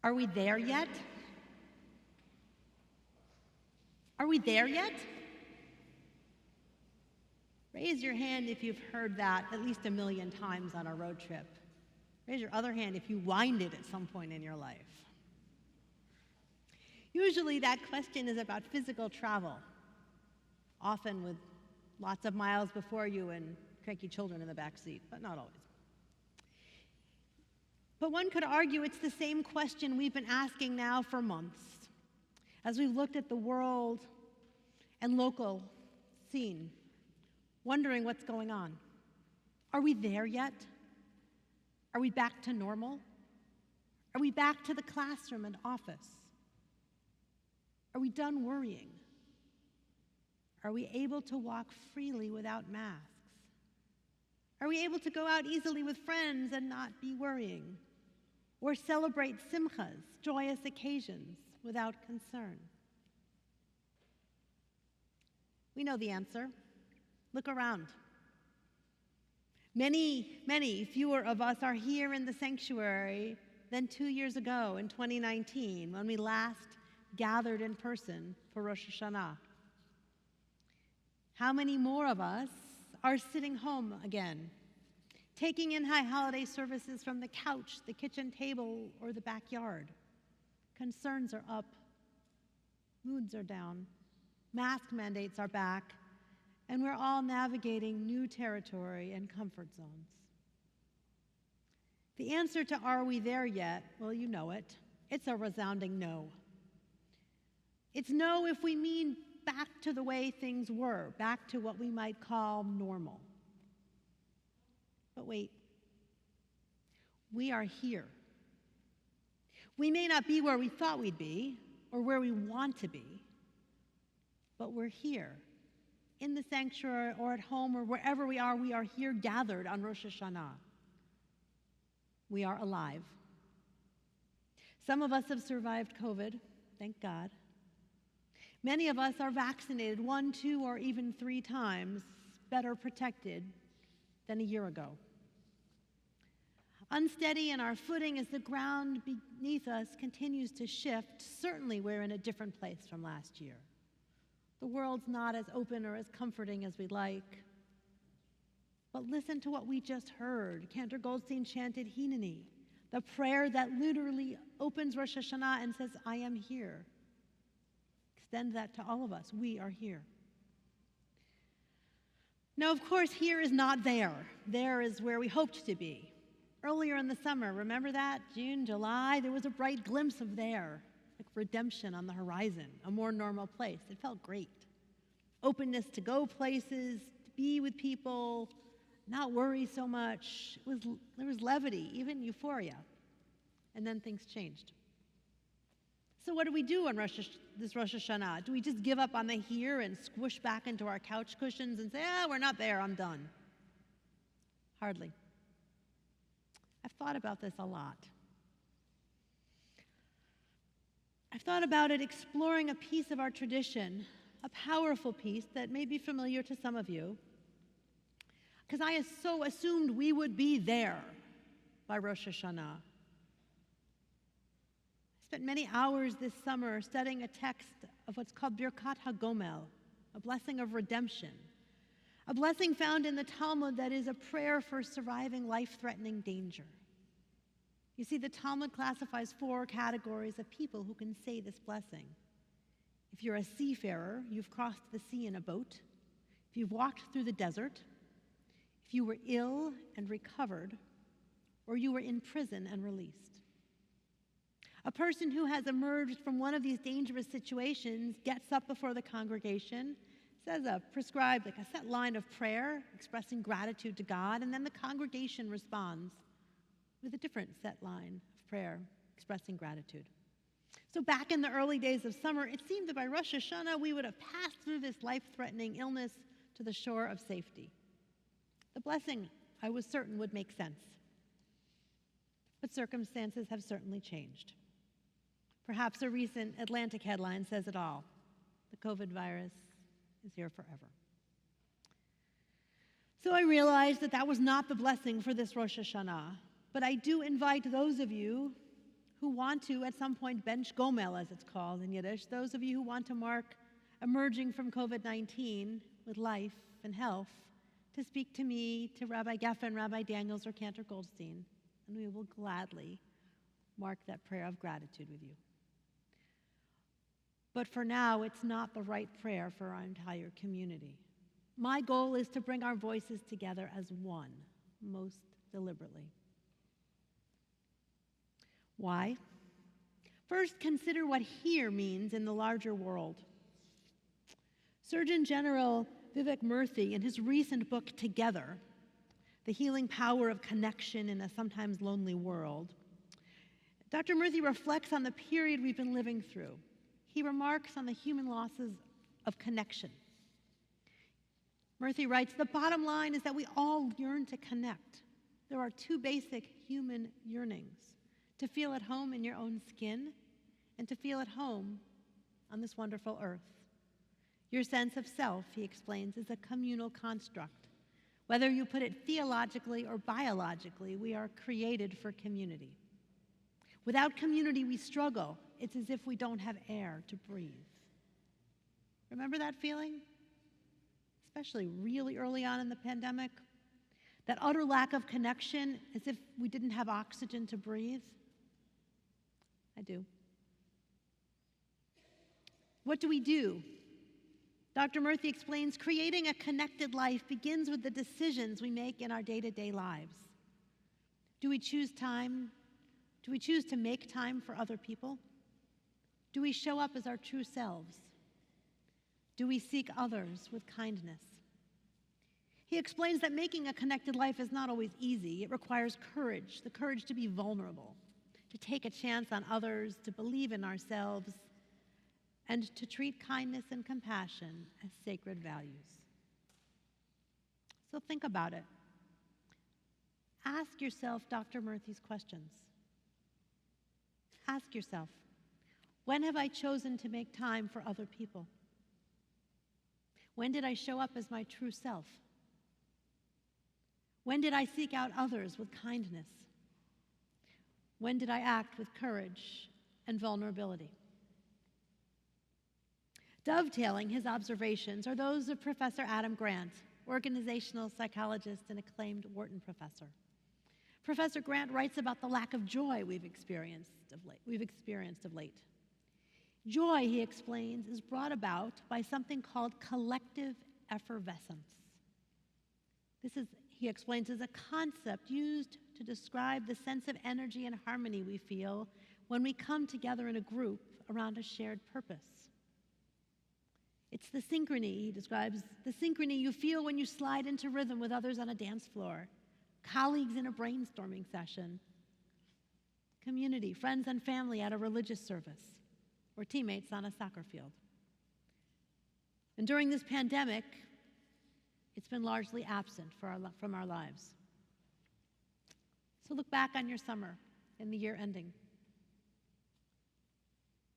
Are we there yet? Are we there yet? Raise your hand if you've heard that at least 1 million times on a road trip. Raise your other hand if you whined it at some point in your life. Usually that question is about physical travel, often with lots of miles before you and cranky children in the back seat, but not always. But one could argue it's the same question we've been asking now for months as we've looked at the world and local scene, wondering what's going on. Are we there yet? Are we back to normal? Are we back to the classroom and office? Are we done worrying? Are we able to walk freely without masks? Are we able to go out easily with friends and not be worrying? Or celebrate simchas, joyous occasions, without concern? We know the answer. Look around. Many fewer of us are here in the sanctuary than 2 years ago in 2019 when we last gathered in person for Rosh Hashanah. How many more of us are sitting home again, taking in high holiday services from the couch, the kitchen table, or the backyard? Concerns are up, moods are down, mask mandates are back, and we're all navigating new territory and comfort zones. The answer to are we there yet? Well, you know it. It's a resounding no. It's no if we mean back to the way things were, back to what we might call normal. But wait, we are here. We may not be where we thought we'd be or where we want to be, but we're here. In the sanctuary or at home or wherever we are here gathered on Rosh Hashanah. We are alive. Some of us have survived COVID, thank God. Many of us are vaccinated 1, 2, or even 3 times, better protected than a year ago. Unsteady in our footing as the ground beneath us continues to shift, certainly we're in a different place from last year. The world's not as open or as comforting as we'd like. But listen to what we just heard. Cantor Goldstein chanted Hineni, the prayer that literally opens Rosh Hashanah and says, I am here. Extend that to all of us. We are here. Now, of course, here is not there. There is where we hoped to be. Earlier in the summer, remember that? June, July, there was a bright glimpse of there. Like redemption on the horizon, a more normal place. It felt great. Openness to go places, to be with people, not worry so much. There was levity, even euphoria. And then things changed. So what do we do on this Rosh Hashanah? Do we just give up on the here and squish back into our couch cushions and say, we're not there, I'm done? Hardly. I've thought about this a lot. I've thought about it exploring a piece of our tradition, a powerful piece that may be familiar to some of you, because I so assumed we would be there by Rosh Hashanah. I spent many hours this summer studying a text of what's called Birkat HaGomel, a blessing of redemption, a blessing found in the Talmud that is a prayer for surviving life-threatening danger. You see, the Talmud classifies 4 categories of people who can say this blessing. If you're a seafarer, you've crossed the sea in a boat. If you've walked through the desert, if you were ill and recovered, or you were in prison and released. A person who has emerged from one of these dangerous situations gets up before the congregation, says a prescribed, a set line of prayer, expressing gratitude to God, and then the congregation responds with a different set line of prayer, expressing gratitude. So back in the early days of summer, it seemed that by Rosh Hashanah, we would have passed through this life-threatening illness to the shore of safety. The blessing, I was certain, would make sense. But circumstances have certainly changed. Perhaps a recent Atlantic headline says it all. The COVID virus is here forever. So I realized that that was not the blessing for this Rosh Hashanah. But I do invite those of you who want to, at some point, bench gomel, as it's called in Yiddish, those of you who want to mark emerging from COVID-19 with life and health, to speak to me, to Rabbi Geffen, Rabbi Daniels, or Cantor Goldstein, and we will gladly mark that prayer of gratitude with you. But for now, it's not the right prayer for our entire community. My goal is to bring our voices together as one, most deliberately. Why? First, consider what here means in the larger world. Surgeon General Vivek Murthy, in his recent book, Together, The Healing Power of Connection in a Sometimes Lonely World, Dr. Murthy reflects on the period we've been living through. He remarks on the human losses of connection. Murthy writes, the bottom line is that we all yearn to connect. There are two basic human yearnings: to feel at home in your own skin and to feel at home on this wonderful earth. Your sense of self, he explains, is a communal construct. Whether you put it theologically or biologically, we are created for community. Without community, we struggle. It's as if we don't have air to breathe. Remember that feeling? Especially really early on in the pandemic? That utter lack of connection, as if we didn't have oxygen to breathe? I do. What do we do? Dr. Murthy explains, creating a connected life begins with the decisions we make in our day-to-day lives. Do we choose time? Do we choose to make time for other people? Do we show up as our true selves? Do we seek others with kindness? He explains that making a connected life is not always easy. It requires courage, the courage to be vulnerable, to take a chance on others, to believe in ourselves, and to treat kindness and compassion as sacred values. So think about it. Ask yourself Dr. Murthy's questions. Ask yourself, when have I chosen to make time for other people? When did I show up as my true self? When did I seek out others with kindness? When did I act with courage and vulnerability? Dovetailing his observations are those of Professor Adam Grant, organizational psychologist and acclaimed Wharton professor. Professor Grant writes about the lack of joy we've experienced of late. Joy, he explains, is brought about by something called collective effervescence. This is, he explains, is a concept used to describe the sense of energy and harmony we feel when we come together in a group around a shared purpose. It's the synchrony, he describes, the synchrony you feel when you slide into rhythm with others on a dance floor, colleagues in a brainstorming session, community, friends and family at a religious service, or teammates on a soccer field. And during this pandemic, it's been largely absent from our lives. So look back on your summer and the year ending.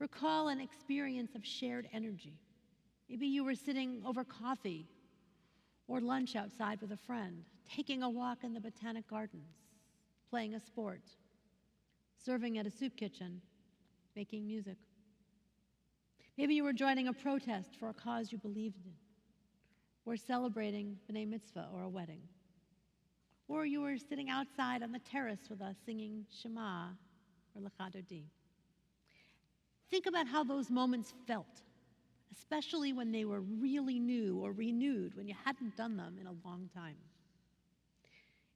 Recall an experience of shared energy. Maybe you were sitting over coffee or lunch outside with a friend, taking a walk in the Botanic Gardens, playing a sport, serving at a soup kitchen, making music. Maybe you were joining a protest for a cause you believed in, or celebrating B'nai Mitzvah or a wedding. Or you were sitting outside on the terrace with us singing Shema or Lecha Dodi. Think about how those moments felt, especially when they were really new or renewed, when you hadn't done them in a long time.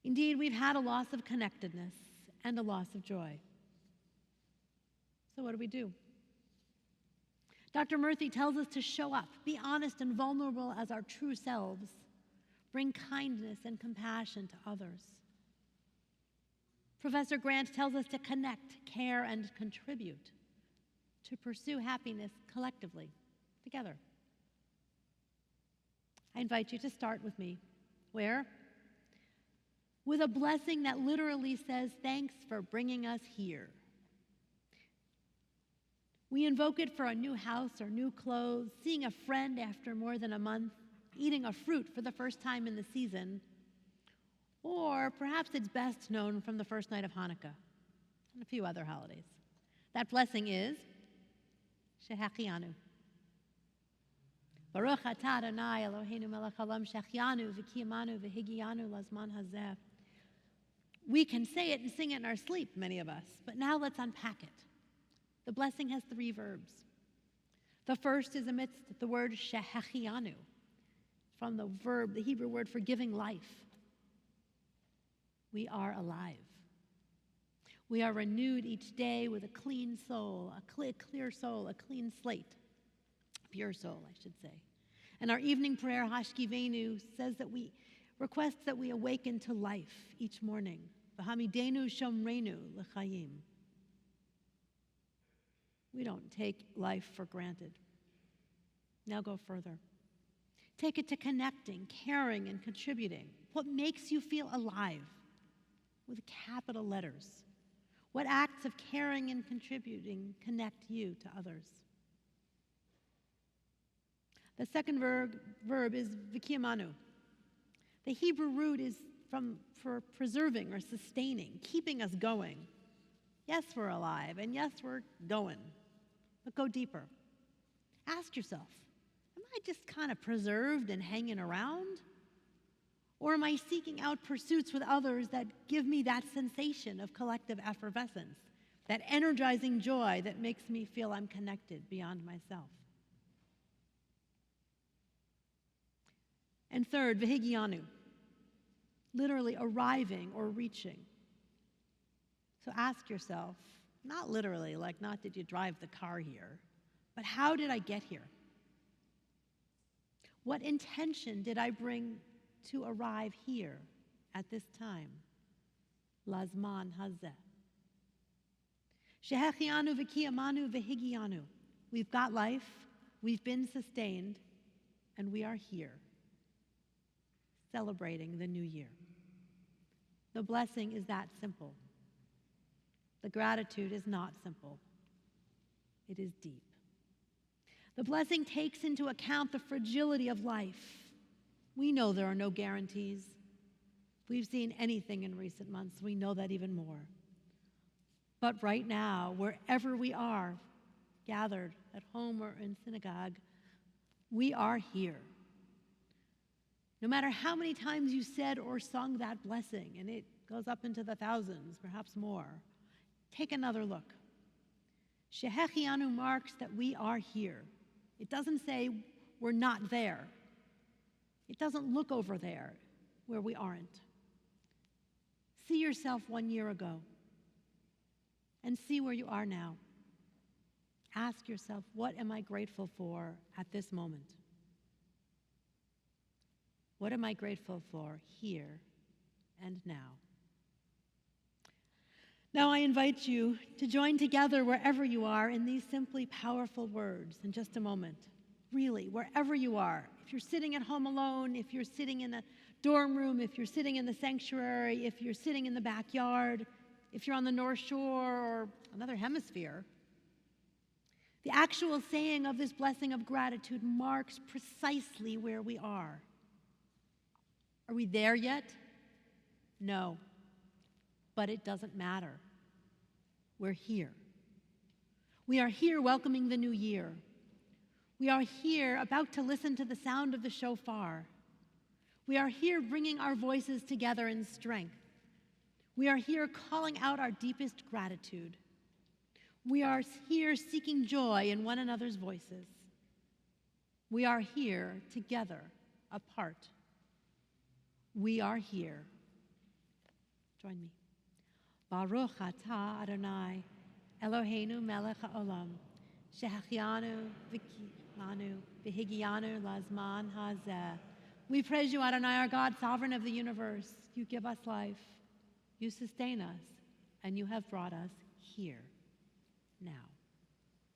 Indeed, we've had a loss of connectedness and a loss of joy. So what do? Dr. Murthy tells us to show up, be honest and vulnerable as our true selves, bring kindness and compassion to others. Professor Grant tells us to connect, care, and contribute, to pursue happiness collectively, together. I invite you to start with me. Where? With a blessing that literally says, thanks for bringing us here. We invoke it for a new house or new clothes, seeing a friend after more than a month, eating a fruit for the first time in the season, or perhaps it's best known from the first night of Hanukkah and a few other holidays. That blessing is Shehachianu. Baruch atah Adonai Eloheinu melech haolam shehachianu v'kiyamanu v'higianu lazman hazeh. We can say it and sing it in our sleep, many of us, but now let's unpack it. The blessing has 3 verbs. The first is amidst the word shehachianu, from the verb, the Hebrew word for giving life. We are alive. We are renewed each day with a clean soul, a clear soul, a clean slate, pure soul, I should say. And our evening prayer, Hashkivenu, says that requests that we awaken to life each morning. V'hamidenu shomrenu l'chayim. We don't take life for granted. Now go further. Take it to connecting, caring, and contributing. What makes you feel alive? With capital letters. What acts of caring and contributing connect you to others? The second verb is v'kiyamanu. The Hebrew root is for preserving or sustaining, keeping us going. Yes, we're alive, and yes, we're going. But go deeper. Ask yourself, am I just kind of preserved and hanging around? Or am I seeking out pursuits with others that give me that sensation of collective effervescence, that energizing joy that makes me feel I'm connected beyond myself? And third, v'higianu, literally arriving or reaching. So ask yourself, not literally, like not did you drive the car here, but how did I get here? What intention did I bring to arrive here at this time? Lazman hazeh. Shehachianu v'kiyamanu v'higianu. We've got life, we've been sustained, and we are here, celebrating the new year. The blessing is that simple. The gratitude is not simple. It is deep. The blessing takes into account the fragility of life. We know there are no guarantees. If we've seen anything in recent months, we know that even more. But right now, wherever we are, gathered at home or in synagogue, we are here. No matter how many times you said or sung that blessing, and it goes up into the thousands, perhaps more, take another look. Shehachianu marks that we are here. It doesn't say we're not there. It doesn't look over there where we aren't. See yourself 1 year ago and see where you are now. Ask yourself, what am I grateful for at this moment? What am I grateful for here and now? Now I invite you to join together wherever you are in these simply powerful words in just a moment. Really, wherever you are. If you're sitting at home alone, if you're sitting in a dorm room, if you're sitting in the sanctuary, if you're sitting in the backyard, if you're on the North Shore or another hemisphere, the actual saying of this blessing of gratitude marks precisely where we are. Are we there yet? No. But it doesn't matter. We're here. We are here welcoming the new year. We are here about to listen to the sound of the shofar. We are here bringing our voices together in strength. We are here calling out our deepest gratitude. We are here seeking joy in one another's voices. We are here together, apart. We are here. Join me. Baruch atah Adonai Eloheinu melech haolam shehachianu v'kiyamanu v'higianu lazman hazeh. We praise you, Adonai, our God, sovereign of the universe. You give us life, you sustain us, and you have brought us here now.